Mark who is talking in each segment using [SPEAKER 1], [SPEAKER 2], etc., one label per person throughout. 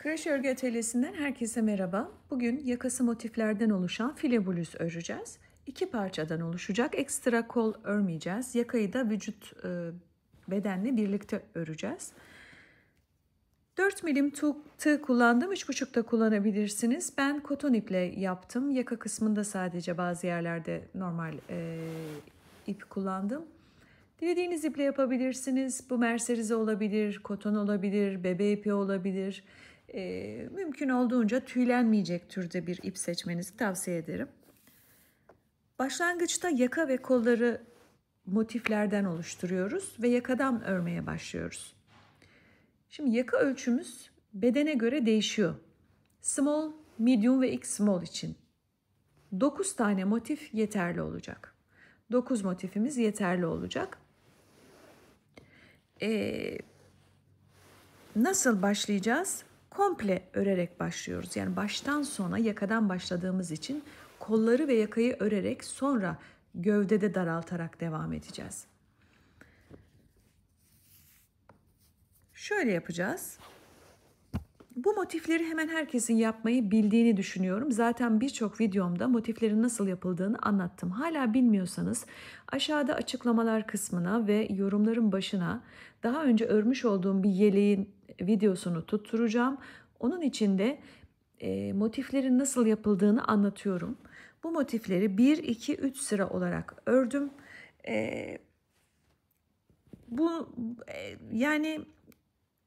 [SPEAKER 1] Kreş Örgü Atölyesi'nden herkese merhaba. Bugün yakası motiflerden oluşan file bluz öreceğiz. 2 parçadan oluşacak. Ekstra kol örmeyeceğiz. Yakayı da vücut bedenle birlikte öreceğiz. 4 milim tığ kullandım. 3,5 da kullanabilirsiniz. Ben koton iple yaptım. Yaka kısmında sadece bazı yerlerde normal ip kullandım. Dilediğiniz iple yapabilirsiniz. Bu merserize olabilir, koton olabilir, bebe ipi olabilir. Mümkün olduğunca tüylenmeyecek türde bir ip seçmenizi tavsiye ederim. Başlangıçta yaka ve kolları motiflerden oluşturuyoruz ve yakadan örmeye başlıyoruz. Şimdi yaka ölçümüz bedene göre değişiyor. Small, medium ve X small için 9 tane motif yeterli olacak. 9 motifimiz yeterli olacak. Nasıl başlayacağız? Komple örerek başlıyoruz. Yani baştan sona yakadan başladığımız için kolları ve yakayı örerek sonra gövdede daraltarak devam edeceğiz. Şöyle yapacağız. Bu motifleri hemen herkesin yapmayı bildiğini düşünüyorum. Zaten birçok videomda motiflerin nasıl yapıldığını anlattım. Hala bilmiyorsanız aşağıda açıklamalar kısmına ve yorumların başına daha önce örmüş olduğum bir yeleğin videosunu tutturacağım. Onun içinde motiflerin nasıl yapıldığını anlatıyorum. Bu motifleri 1, 2, 3 sıra olarak ördüm. Yani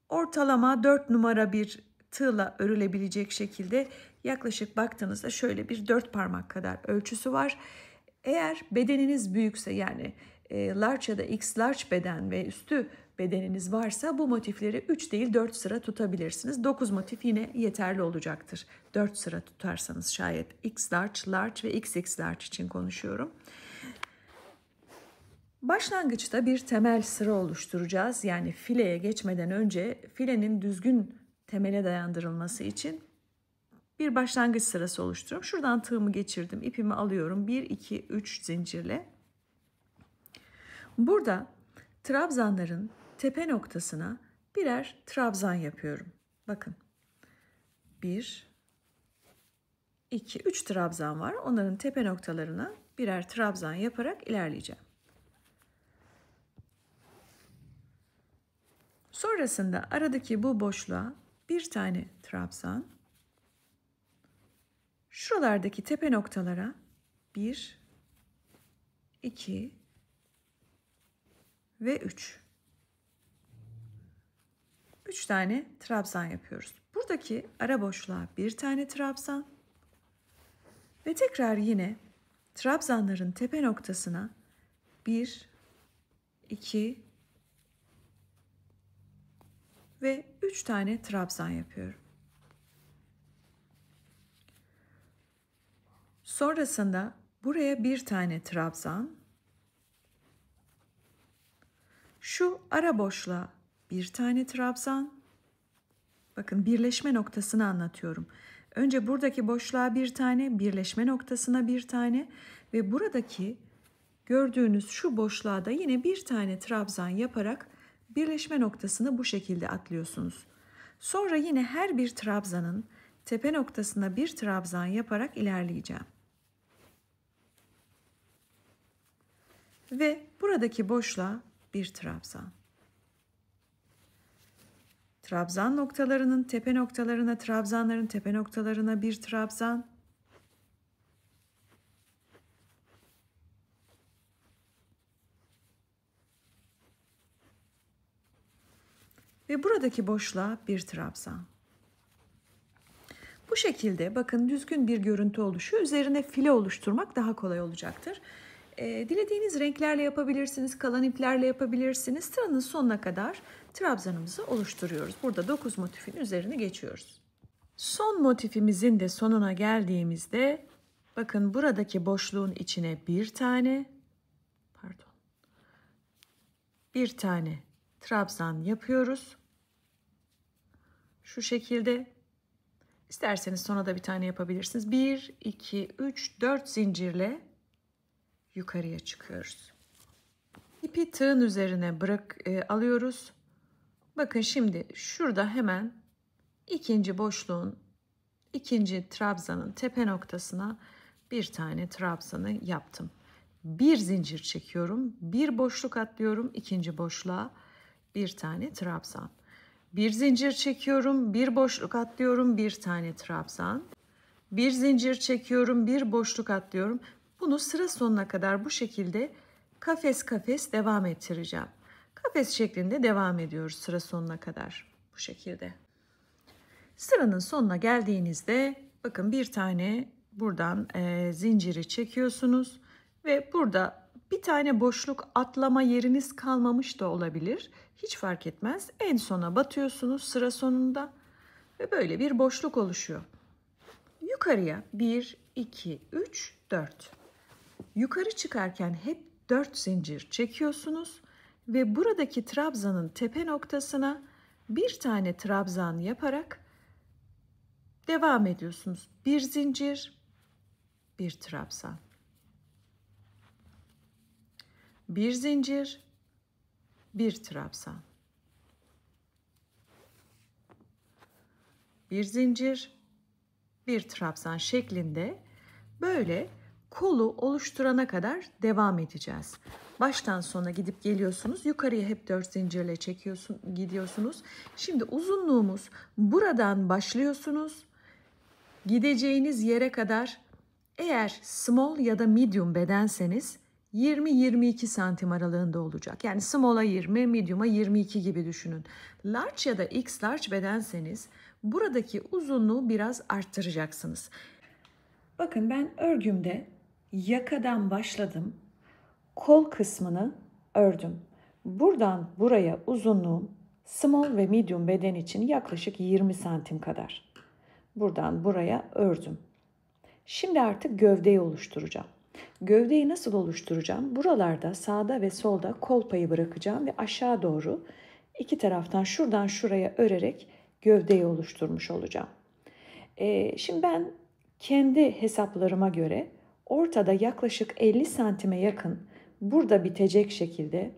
[SPEAKER 1] ortalama 4 numara bir tığla örülebilecek şekilde yaklaşık baktığınızda şöyle bir 4 parmak kadar ölçüsü var. Eğer bedeniniz büyükse yani large ya da X large beden ve üstü bedeniniz varsa bu motifleri 3 değil 4 sıra tutabilirsiniz. 9 motif yine yeterli olacaktır. 4 sıra tutarsanız şayet X large, large ve XX large için konuşuyorum. Başlangıçta bir temel sıra oluşturacağız. Yani fileye geçmeden önce filenin düzgün temele dayandırılması için bir başlangıç sırası oluşturuyorum. Şuradan tığımı geçirdim. İpimi alıyorum. 1, 2, 3 zincirle. Burada trabzanların tepe noktasına birer trabzan yapıyorum. Bakın. 1, 2, 3 trabzan var. Onların tepe noktalarına birer trabzan yaparak ilerleyeceğim. Sonrasında aradaki bu boşluğa bir tane trabzan, şuralardaki tepe noktalara 1, 2 ve 3. 3 tane trabzan yapıyoruz. Buradaki ara boşluğa bir tane trabzan ve tekrar yine trabzanların tepe noktasına 1, 2 ve 3 tane trabzan yapıyorum. Sonrasında buraya bir tane trabzan, şu ara boşluğa bir tane trabzan, bakın birleşme noktasını anlatıyorum. Önce buradaki boşluğa bir tane, birleşme noktasına bir tane ve buradaki gördüğünüz şu boşluğa da yine bir tane trabzan yaparak birleşme noktasını bu şekilde atlıyorsunuz. Sonra yine her bir trabzanın tepe noktasına bir trabzan yaparak ilerleyeceğim. Ve buradaki boşluğa bir trabzan. Trabzan noktalarının tepe noktalarına, trabzanların tepe noktalarına bir trabzan. Ve buradaki boşluğa bir trabzan. Bu şekilde bakın düzgün bir görüntü oluşuyor. Üzerine file oluşturmak daha kolay olacaktır. Dilediğiniz renklerle yapabilirsiniz, kalan iplerle yapabilirsiniz. Sıranın sonuna kadar trabzanımızı oluşturuyoruz. Burada 9 motifin üzerine geçiyoruz. Son motifimizin de sonuna geldiğimizde bakın buradaki boşluğun içine bir tane trabzan yapıyoruz. Şu şekilde. İsterseniz sonra da bir tane yapabilirsiniz. 1, 2, 3, 4 zincirle yukarıya çıkıyoruz. İpi tığın üzerine alıyoruz. Bakın şimdi şurada hemen ikinci boşluğun, ikinci trabzanın tepe noktasına bir tane trabzanı yaptım. Bir zincir çekiyorum, bir boşluk atlıyorum, ikinci boşluğa bir tane trabzan. Bir zincir çekiyorum, bir boşluk atlıyorum, bir tane trabzan. Bir zincir çekiyorum, bir boşluk atlıyorum. Bunu sıra sonuna kadar bu şekilde kafes kafes devam ettireceğim. Kafes şeklinde devam ediyoruz sıra sonuna kadar bu şekilde. Sıranın sonuna geldiğinizde bakın bir tane buradan zinciri çekiyorsunuz ve burada bir tane boşluk atlama yeriniz kalmamış da olabilir. Hiç fark etmez. En sona batıyorsunuz sıra sonunda ve böyle bir boşluk oluşuyor. Yukarıya 1, 2, 3, 4. Yukarı çıkarken hep 4 zincir çekiyorsunuz ve buradaki trabzanın tepe noktasına bir tane trabzan yaparak devam ediyorsunuz. Bir zincir, bir trabzan. Bir zincir, bir trabzan. Bir zincir, bir trabzan şeklinde böyle kolu oluşturana kadar devam edeceğiz. Baştan sona gidip geliyorsunuz. Yukarıya hep 4 zincirle gidiyorsunuz. Şimdi uzunluğumuz buradan başlıyorsunuz. Gideceğiniz yere kadar eğer small ya da medium bedenseniz 20-22 santim aralığında olacak. Yani small'a 20, medium'a 22 gibi düşünün. Large ya da X large bedenseniz buradaki uzunluğu biraz arttıracaksınız. Bakın ben örgümde yakadan başladım. Kol kısmını ördüm. Buradan buraya uzunluğum small ve medium beden için yaklaşık 20 santim kadar. Buradan buraya ördüm. Şimdi artık gövdeyi oluşturacağım. Gövdeyi nasıl oluşturacağım? Buralarda sağda ve solda kol payı bırakacağım ve aşağı doğru iki taraftan şuradan şuraya örerek gövdeyi oluşturmuş olacağım. Şimdi ben kendi hesaplarıma göre ortada yaklaşık 50 santime yakın burada bitecek şekilde,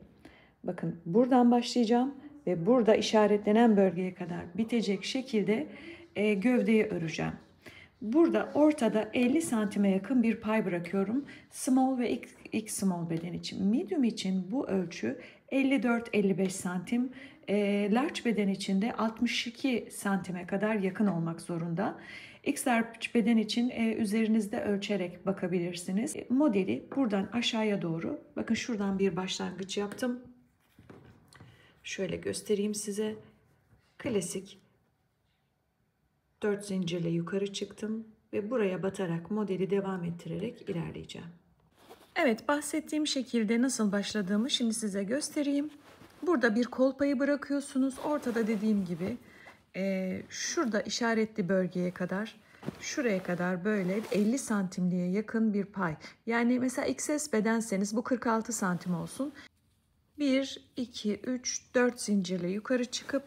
[SPEAKER 1] bakın buradan başlayacağım ve burada işaretlenen bölgeye kadar bitecek şekilde gövdeyi öreceğim. Burada ortada 50 santime yakın bir pay bırakıyorum. Small ve X small beden için. Medium için bu ölçü 54-55 santim. Large beden için de 62 santime kadar yakın olmak zorunda. X large beden için üzerinizde ölçerek bakabilirsiniz. Modeli buradan aşağıya doğru. Bakın şuradan bir başlangıç yaptım. Şöyle göstereyim size. Klasik 4 zincirle yukarı çıktım ve buraya batarak modeli devam ettirerek ilerleyeceğim. Evet, bahsettiğim şekilde nasıl başladığımı şimdi size göstereyim. Burada bir kol payı bırakıyorsunuz. Ortada dediğim gibi şurada işaretli bölgeye kadar, şuraya kadar böyle 50 santimliğe yakın bir pay. Yani mesela XS bedenseniz bu 46 santim olsun. 1, 2, 3, 4 zincirle yukarı çıkıp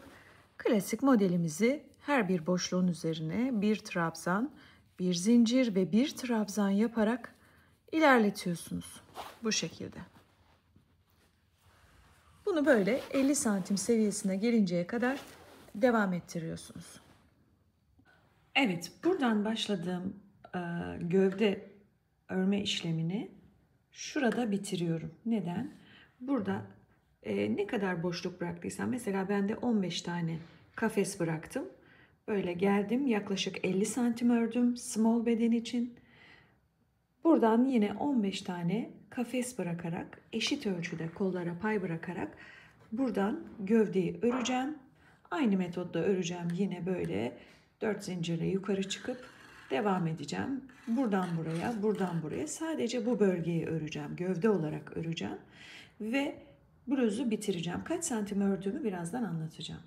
[SPEAKER 1] klasik modelimizi her bir boşluğun üzerine bir trabzan, bir zincir ve bir trabzan yaparak ilerletiyorsunuz. Bu şekilde. Bunu böyle 50 santim seviyesine gelinceye kadar devam ettiriyorsunuz. Evet, buradan başladığım gövde örme işlemini şurada bitiriyorum. Neden? Burada ne kadar boşluk bıraktıysam, mesela ben de 15 tane kafes bıraktım. Böyle geldim, yaklaşık 50 santim ördüm small beden için. Buradan yine 15 tane kafes bırakarak, eşit ölçüde kollara pay bırakarak buradan gövdeyi öreceğim. Aynı metodla öreceğim, yine böyle 4 zincirle yukarı çıkıp devam edeceğim. Buradan buraya, buradan buraya sadece bu bölgeyi öreceğim. Gövde olarak öreceğim ve bluzu bitireceğim. Kaç santim ördüğümü birazdan anlatacağım.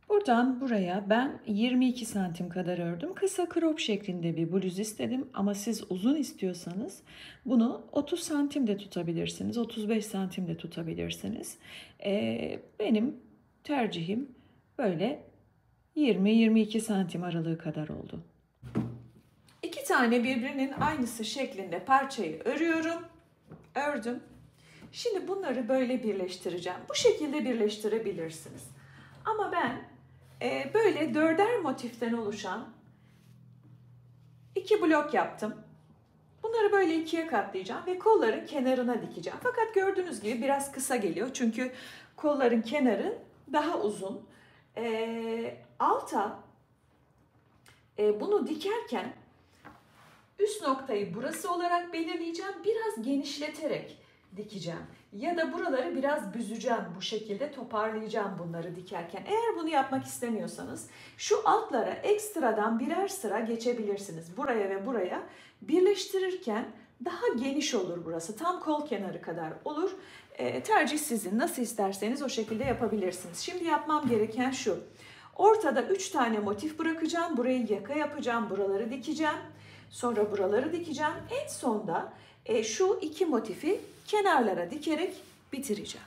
[SPEAKER 1] Buradan buraya ben 22 santim kadar ördüm. Kısa crop şeklinde bir bluz istedim ama siz uzun istiyorsanız bunu 30 santim de tutabilirsiniz, 35 santim de tutabilirsiniz. Benim tercihim böyle 20-22 santim aralığı kadar oldu. İki tane birbirinin aynısı şeklinde parçayı örüyorum. Ördüm. Şimdi bunları böyle birleştireceğim. Bu şekilde birleştirebilirsiniz. Ama ben Böyle dörder motiften oluşan 2 blok yaptım. Bunları böyle ikiye katlayacağım ve kolların kenarına dikeceğim. Fakat gördüğünüz gibi biraz kısa geliyor. Çünkü kolların kenarı daha uzun. Alta bunu dikerken üst noktayı burası olarak belirleyeceğim. Biraz genişleterek dikeceğim. Ya da buraları biraz büzeceğim. Bu şekilde toparlayacağım bunları dikerken. Eğer bunu yapmak istemiyorsanız şu altlara ekstradan birer sıra geçebilirsiniz. Buraya ve buraya birleştirirken daha geniş olur burası. Tam kol kenarı kadar olur. Tercih sizin. Nasıl isterseniz o şekilde yapabilirsiniz. Şimdi yapmam gereken şu. Ortada 3 tane motif bırakacağım. Burayı yaka yapacağım. Buraları dikeceğim. Sonra buraları dikeceğim. En sonda şu 2 motifi kenarlara dikerek bitireceğim.